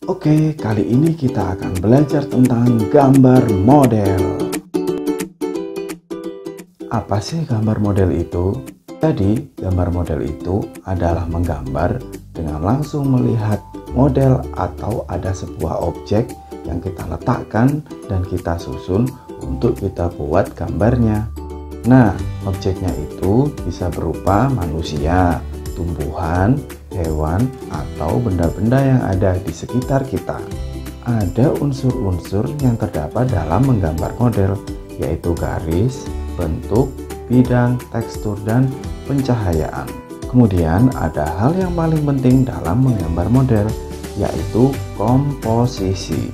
Oke, kali ini kita akan belajar tentang gambar model. Apa sih gambar model itu? Jadi, gambar model itu adalah menggambar dengan langsung melihat model atau ada sebuah objek yang kita letakkan dan kita susun untuk kita buat gambarnya. Nah, objeknya itu bisa berupa manusia, tumbuhan, hewan, atau benda-benda yang ada di sekitar kita. Ada unsur-unsur yang terdapat dalam menggambar model, yaitu garis, bentuk, bidang, tekstur, dan pencahayaan. Kemudian ada hal yang paling penting dalam menggambar model, yaitu komposisi.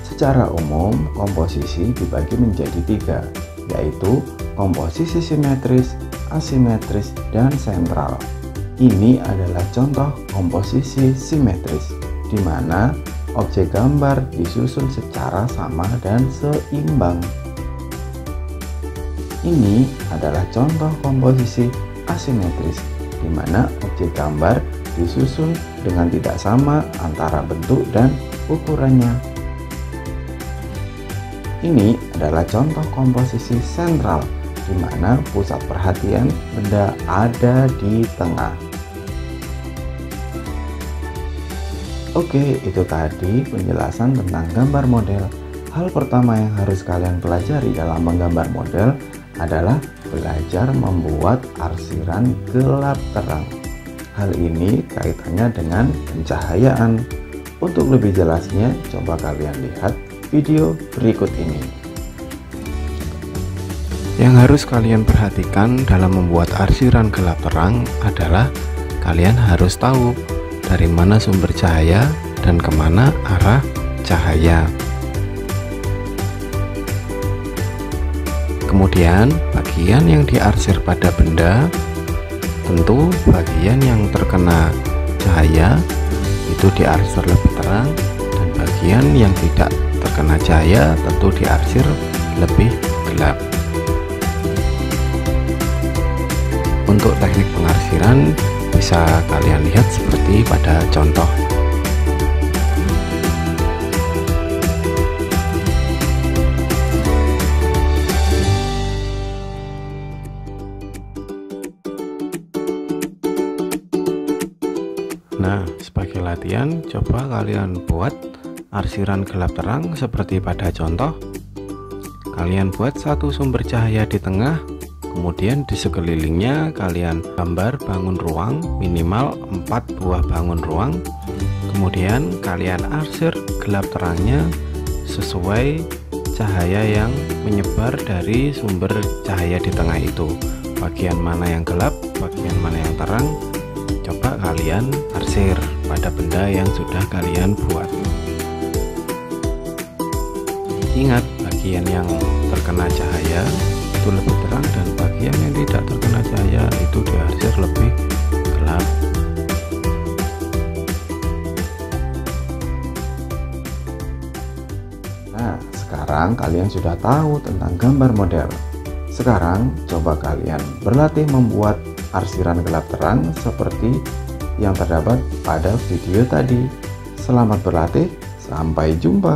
Secara umum, komposisi dibagi menjadi 3, yaitu komposisi simetris, asimetris, dan sentral. Ini adalah contoh komposisi simetris, di mana objek gambar disusun secara sama dan seimbang. Ini adalah contoh komposisi asimetris, di mana objek gambar disusun dengan tidak sama antara bentuk dan ukurannya. Ini adalah contoh komposisi sentral, di mana pusat perhatian benda ada di tengah. Oke, itu tadi penjelasan tentang gambar model. Hal pertama yang harus kalian pelajari dalam menggambar model adalah belajar membuat arsiran gelap terang. Hal ini kaitannya dengan pencahayaan. Untuk lebih jelasnya, coba kalian lihat video berikut ini. Yang harus kalian perhatikan dalam membuat arsiran gelap terang adalah kalian harus tahu dari mana sumber cahaya dan kemana arah cahaya. Kemudian bagian yang diarsir pada benda, tentu bagian yang terkena cahaya itu diarsir lebih terang, dan bagian yang tidak terkena cahaya tentu diarsir lebih gelap. Untuk teknik pengarsiran bisa kalian lihat seperti pada contoh. Nah, sebagai latihan, coba kalian buat arsiran gelap terang seperti pada contoh. Kalian buat satu sumber cahaya di tengah, kemudian di sekelilingnya kalian gambar bangun ruang minimal 4 buah bangun ruang. Kemudian kalian arsir gelap terangnya sesuai cahaya yang menyebar dari sumber cahaya di tengah itu. Bagian mana yang gelap, bagian mana yang terang, coba kalian arsir pada benda yang sudah kalian buat. Ingat, bagian yang terkena cahaya itu lebih terang dan bagian yang tidak terkena cahaya itu diarsir lebih gelap. Nah, sekarang kalian sudah tahu tentang gambar model. Sekarang coba kalian berlatih membuat arsiran gelap terang seperti yang terdapat pada video tadi. Selamat berlatih, sampai jumpa.